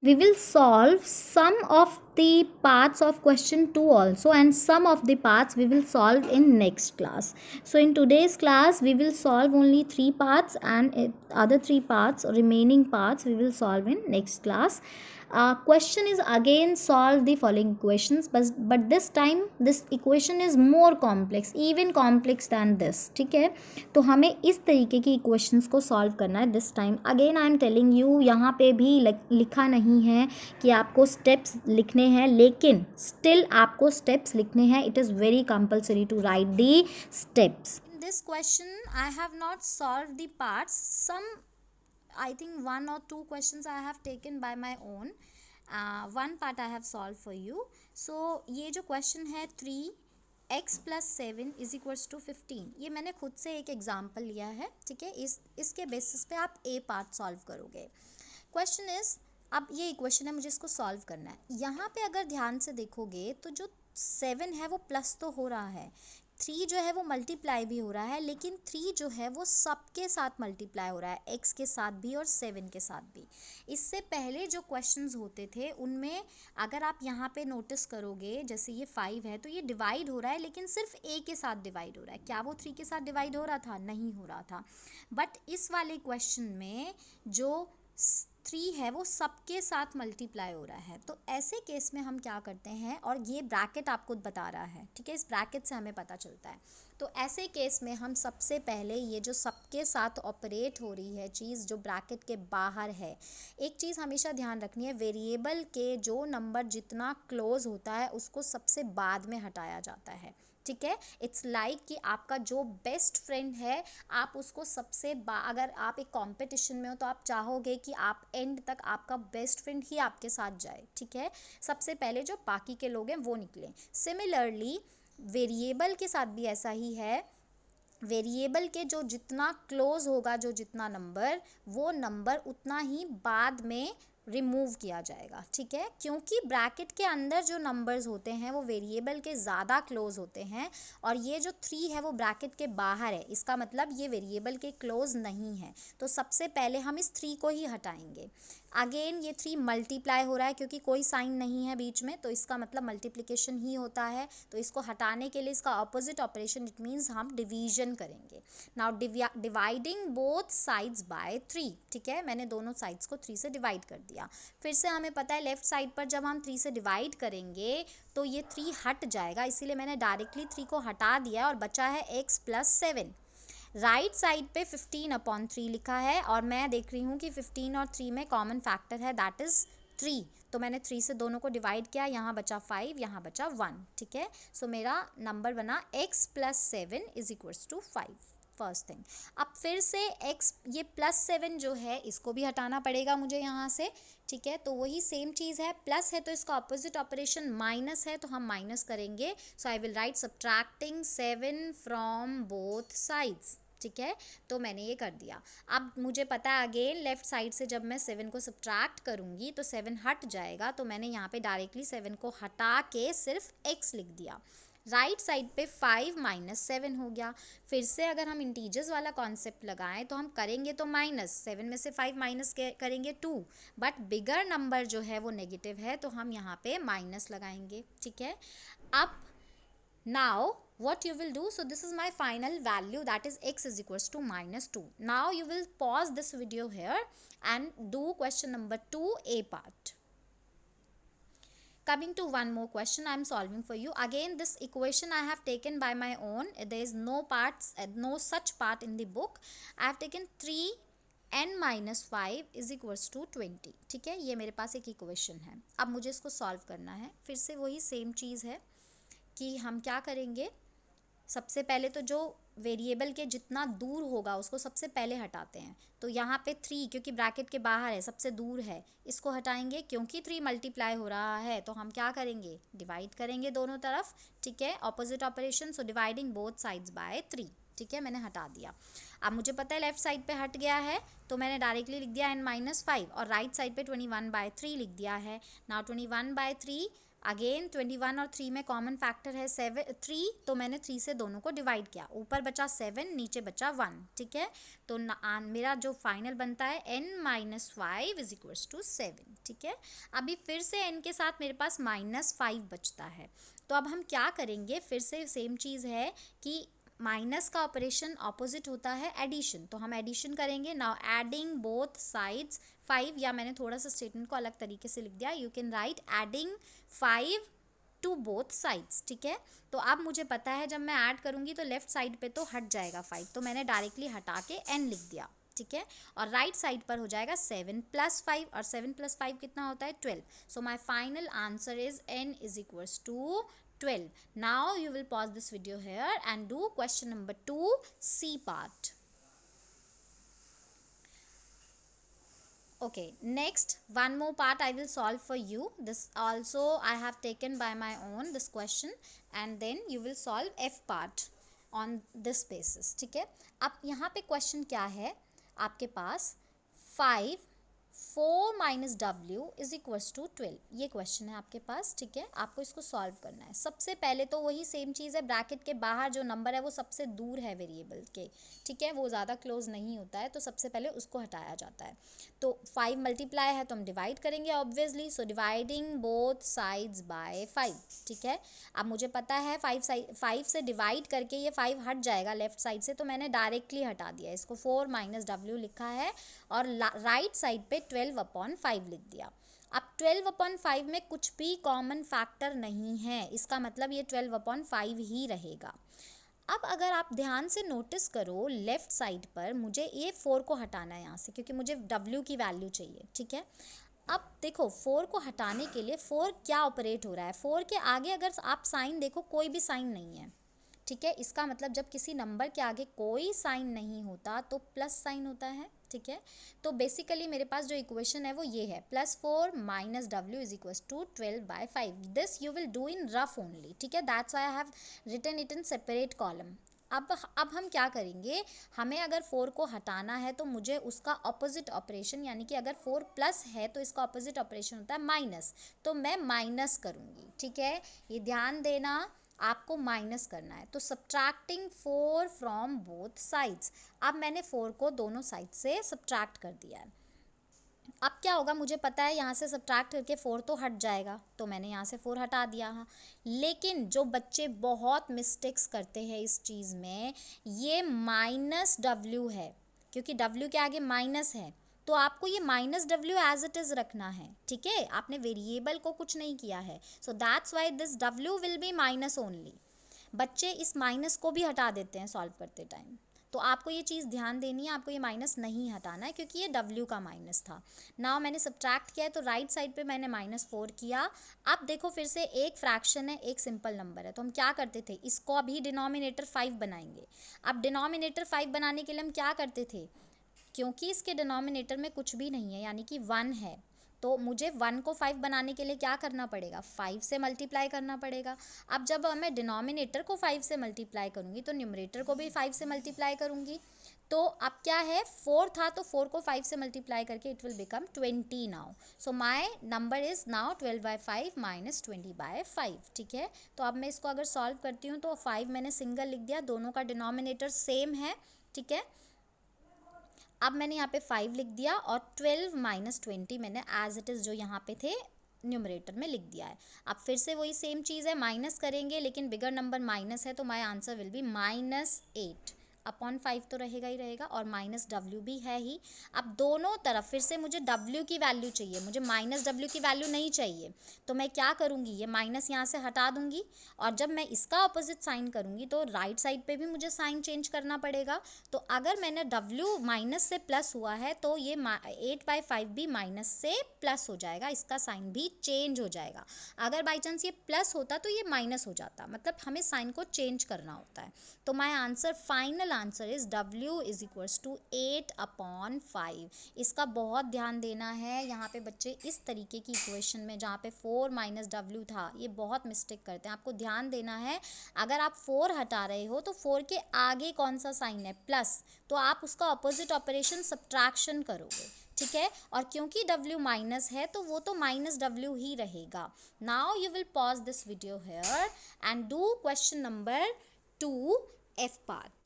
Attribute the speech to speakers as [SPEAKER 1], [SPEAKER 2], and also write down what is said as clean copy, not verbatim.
[SPEAKER 1] we will solve some of the parts of question 2 also, and some of the parts we will solve in next class. So in today's class we will solve only 3 parts, and other 3 parts, remaining parts, we will solve in next class. Question is again solve the following equations, but this time this equation is more complex, even complex than this. ठीक है, तो हमें इस तरीके की equations को solve करना है this time. Again I am telling you, यहाँ पे भी लिखा नहीं है कि आपको स्टेप्स लिखने हैं, लेकिन स्टिल आपको स्टेप्स लिखने हैं. It is very compulsory to write the steps. In this question I have not solve the parts. Some I think 1 or 2 questions I have taken by my own. One part I have solved for you. So ये जो question है 3x plus 7 is equals to 15, ये मैंने खुद से एक example लिया है. ठीक है, इसके बेसिस पे आप ए पार्ट सॉल्व करोगे. क्वेश्चन इज, अब ये इक्वेशन है, मुझे इसको सॉल्व करना है. यहाँ पे अगर ध्यान से देखोगे तो जो 7 है वो प्लस तो हो रहा है, 3 जो है वो मल्टीप्लाई भी हो रहा है, लेकिन 3 जो है वो सबके साथ मल्टीप्लाई हो रहा है, x के साथ भी और 7 के साथ भी. इससे पहले जो क्वेश्चंस होते थे उनमें अगर आप यहाँ पे नोटिस करोगे, जैसे ये 5 है तो ये डिवाइड हो रहा है, लेकिन सिर्फ a के साथ डिवाइड हो रहा है. क्या वो 3 के साथ डिवाइड हो रहा था? नहीं हो रहा था. बट इस वाले क्वेश्चन में जो 3 है वो सबके साथ मल्टीप्लाई हो रहा है. तो ऐसे केस में हम क्या करते हैं, और ये ब्रैकेट आपको बता रहा है. ठीक है, इस ब्रैकेट से हमें पता चलता है. तो ऐसे केस में हम सबसे पहले ये जो सबके साथ ऑपरेट हो रही है चीज़, जो ब्रैकेट के बाहर है, एक चीज़ हमेशा ध्यान रखनी है, वेरिएबल के जो नंबर जितना क्लोज होता है उसको सबसे बाद में हटाया जाता है. ठीक है, इट्स लाइक कि आपका जो बेस्ट फ्रेंड है आप उसको सबसे अगर आप एक कंपटीशन में हो तो आप चाहोगे कि आप एंड तक आपका बेस्ट फ्रेंड ही आपके साथ जाए. ठीक है, सबसे पहले जो बाकी के लोग हैं वो निकलें. सिमिलरली वेरिएबल के साथ भी ऐसा ही है, वेरिएबल के जो जितना क्लोज होगा, जो जितना नंबर, वो नंबर उतना ही बाद में रिमूव किया जाएगा. ठीक है, क्योंकि ब्रैकेट के अंदर जो नंबर्स होते हैं वो वेरिएबल के ज़्यादा क्लोज होते हैं, और ये जो 3 है वो ब्रैकेट के बाहर है, इसका मतलब ये वेरिएबल के क्लोज नहीं है. तो सबसे पहले हम इस 3 को ही हटाएंगे. अगेन ये 3 मल्टीप्लाई हो रहा है क्योंकि कोई साइन नहीं है बीच में, तो इसका मतलब मल्टीप्लिकेशन ही होता है. तो इसको हटाने के लिए इसका ऑपोजिट ऑपरेशन, इट मीन्स हम डिवीजन करेंगे. Now dividing both sides by 3. ठीक है, मैंने दोनों साइड्स को 3 से डिवाइड कर दिया. फिर से हमें पता है लेफ्ट साइड पर जब हम 3 से डिवाइड करेंगे तो ये 3 हट जाएगा, इसीलिए मैंने डायरेक्टली 3 को हटा दिया और बचा है x प्लस 7. राइट साइड पे 15/3 लिखा है, और मैं देख रही हूँ कि 15 और 3 में कॉमन फैक्टर है, दैट इज़ 3. तो मैंने 3 से दोनों को डिवाइड किया, यहाँ बचा 5, यहाँ बचा 1. ठीक है, सो मेरा नंबर बना x plus 7 is equals to 5. First thing. अब फिर से x, ये प्लस 7 जो है इसको भी हटाना पड़ेगा मुझे यहाँ से. ठीक है, तो वही सेम चीज़ है, प्लस है तो इसका ऑपोजिट ऑपरेशन माइनस है, तो हम माइनस करेंगे. So I will write subtracting 7 from both sides. ठीक है, तो मैंने ये कर दिया. अब मुझे पता है अगेन लेफ्ट साइड से जब मैं 7 को सब्ट्रैक्ट करूँगी तो 7 हट जाएगा, तो मैंने यहाँ पे डायरेक्टली 7 को हटा के सिर्फ x लिख दिया. राइट साइड पे 5 माइनस 7 हो गया. फिर से अगर हम इंटीजर्स वाला कॉन्सेप्ट लगाएं तो हम करेंगे तो माइनस 7 में से 5 माइनस करेंगे 2, बट बिगर नंबर जो है वो नेगेटिव है तो हम यहाँ पे माइनस लगाएंगे. ठीक है, अब now what you will do, so this is my final value, that is x is equals to minus 2. Now you will pause this video here and do question number 2a part. Coming to one more question I am solving for you. Again this equation I have taken by my own, there is no parts, no such part in the book. I have taken 3n minus 5 is equals to 20. ठीक है, ये मेरे पास एक equation है. अब मुझे इसको solve करना है. फिर से वही सेम चीज़ है कि हम क्या करेंगे, सबसे पहले तो जो वेरिएबल के जितना दूर होगा उसको सबसे पहले हटाते हैं. तो यहाँ पे 3 क्योंकि ब्रैकेट के बाहर है, सबसे दूर है, इसको हटाएंगे. क्योंकि 3 मल्टीप्लाई हो रहा है तो हम क्या करेंगे, डिवाइड करेंगे दोनों तरफ. ठीक है, opposite operation, so dividing both sides by 3. ठीक है, मैंने हटा दिया. अब मुझे पता है लेफ्ट साइड पे हट गया है तो मैंने डायरेक्टली लिख दिया n-5, और राइट साइड पे 21/3 लिख दिया है. नाउ 21/3 अगेन 21 और 3 में कॉमन फैक्टर है 3, तो मैंने 3 से दोनों को डिवाइड किया, ऊपर बचा 7, नीचे बचा 1, ठीक है। तो मेरा जो फाइनल बनता है n-5 इज इक्वल्स टू 7, ठीक है। अभी फिर से n के साथ मेरे पास -5 बचता है, तो अब हम क्या करेंगे, फिर से सेम चीज़ है कि माइनस का ऑपरेशन ऑपोजिट होता है एडिशन, तो हम एडिशन करेंगे। नाउ एडिंग बोथ साइड्स 5, या मैंने थोड़ा सा स्टेटमेंट को अलग तरीके से लिख दिया, you can write adding 5 to both sides, ठीक है। तो अब मुझे पता है जब मैं ऐड करूँगी तो लेफ्ट साइड पे तो हट जाएगा 5, तो मैंने डायरेक्टली हटा के n लिख दिया, ठीक है। और राइट साइड पर हो जाएगा 7 + 5, और 7 + 5 कितना होता है 12। So my final answer is n is equals to 12. Now you will pause this video here and do question number 2, C part. Okay, next one more part I will solve for you. This also I have taken by my own this question, and then you will solve F part on this basis, ठीक है। अब यहाँ पे question क्या है आपके पास, 4 - W is equals to 12, ये question है आपके पास, ठीक है। आपको इसको सॉल्व करना है। सबसे पहले तो वही सेम चीज़ है, ब्रैकेट के बाहर जो नंबर है वो सबसे दूर है वेरिएबल के, ठीक है, वो ज़्यादा क्लोज नहीं होता है, तो सबसे पहले उसको हटाया जाता है। तो 5 मल्टीप्लाई है तो हम डिवाइड करेंगे obviously, so dividing both sides by 5, ठीक है। अब मुझे पता है 5 से डिवाइड करके ये 5 हट जाएगा लेफ्ट साइड से, तो मैंने डायरेक्टली हटा दिया इसको, 4 - W लिखा है और राइट साइड पे 12/5 लिख दिया। अब 12/5 में कुछ भी कॉमन फैक्टर नहीं है, इसका मतलब ये 12/5 ही रहेगा। अब अगर आप ध्यान से नोटिस करो लेफ़्ट साइड पर, मुझे ये 4 को हटाना है यहाँ से, क्योंकि मुझे W की वैल्यू चाहिए, ठीक है। अब देखो 4 को हटाने के लिए 4 क्या ऑपरेट हो रहा है, 4 के आगे अगर आप साइन देखो कोई भी साइन नहीं है, ठीक है। इसका मतलब जब किसी नंबर के आगे कोई साइन नहीं होता तो प्लस साइन होता है, ठीक है। तो बेसिकली मेरे पास जो इक्वेशन है वो ये है, +4 - W is equals to 12/5। This you will do in rough only, ठीक है, that's why I have written it in separate column. अब हम क्या करेंगे, हमें अगर 4 को हटाना है तो मुझे उसका ऑपोजिट ऑपरेशन, यानी कि अगर 4 प्लस है तो इसका ऑपोजिट ऑपरेशन होता है माइनस, तो मैं माइनस करूँगी, ठीक है। ये ध्यान देना, आपको माइनस करना है, तो सब्ट्रैक्टिंग 4 फ्रॉम बोथ साइड्स। अब मैंने 4 को दोनों साइड से सब्ट्रैक्ट कर दिया है। अब क्या होगा, मुझे पता है यहाँ से सब्ट्रैक्ट करके 4 तो हट जाएगा, तो मैंने यहाँ से 4 हटा दिया। हाँ, लेकिन जो बच्चे बहुत मिस्टेक्स करते हैं इस चीज़ में, ये -W है, क्योंकि W के आगे माइनस है, तो आपको ये -W एज इट इज़ रखना है, ठीक है। आपने वेरिएबल को कुछ नहीं किया है, so that's why this W will be minus only. बच्चे इस माइनस को भी हटा देते हैं सॉल्व करते टाइम, तो आपको ये चीज़ ध्यान देनी है, आपको ये माइनस नहीं हटाना है, क्योंकि ये W का माइनस था। नाउ मैंने सब्ट्रैक्ट किया है तो राइट साइड पे मैंने -4 किया। अब देखो फिर से एक फ्रैक्शन है, एक सिंपल नंबर है, तो हम क्या करते थे, इसको अभी डिनोमिनेटर 5 बनाएंगे। अब डिनोमिनेटर 5 बनाने के लिए हम क्या करते थे, क्योंकि इसके डिनोमिनेटर में कुछ भी नहीं है, यानी कि 1 है, तो मुझे 1 को 5 बनाने के लिए क्या करना पड़ेगा, 5 से मल्टीप्लाई करना पड़ेगा। अब जब मैं डिनोमिनेटर को 5 से मल्टीप्लाई करूँगी तो न्यूमरेटर को भी 5 से मल्टीप्लाई करूँगी। तो अब क्या है, 4 था तो 4 को 5 से मल्टीप्लाई करके it will become 20 now. So my number is now 12/5 - 20/5, ठीक है। तो अब मैं इसको अगर सॉल्व करती हूँ तो 5 मैंने सिंगल लिख दिया, दोनों का डिनोमिनेटर सेम है, ठीक है। अब मैंने यहाँ पे 5 लिख दिया और 12 - 20 मैंने एज इट इज़ जो यहाँ पे थे न्यूमरेटर में लिख दिया है। अब फिर से वही सेम चीज़ है, माइनस करेंगे, लेकिन बिगर नंबर माइनस है तो my answer will be -8 upon 5 तो रहेगा ही रहेगा, और -W भी है ही। अब दोनों तरफ फिर से मुझे W की वैल्यू चाहिए, मुझे -W की वैल्यू नहीं चाहिए, तो मैं क्या करूँगी, ये माइनस यहाँ से हटा दूँगी, और जब मैं इसका ऑपोजिट साइन करूँगी तो राइट साइड पे भी मुझे साइन चेंज करना पड़ेगा। तो अगर मैंने W माइनस से प्लस हुआ है तो ये 8/5 भी माइनस से प्लस हो जाएगा, इसका साइन भी चेंज हो जाएगा। अगर बाई चांस ये प्लस होता तो ये माइनस हो जाता, मतलब हमें साइन को चेंज करना होता है। तो my answer, final answer is W is equals to 8/5। इसका बहुत ध्यान देना है। यहाँ पे बच्चे इस तरीके की इक्वेशन में जहाँ पे 4 माइनस W था, ये बहुत मिस्टेक करते हैं। आपको ध्यान देना है, अगर आप 4 हटा रहे हो तो 4 के आगे कौन सा साइन है, प्लस, तो आप उसका ऑपोजिट ऑपरेशन सब्ट्रैक्शन करोगे, ठीक है। और क्योंकि W माइनस है तो वो तो माइनस W ही रहेगा। Now you will pause this video hair and do question number 2 F part.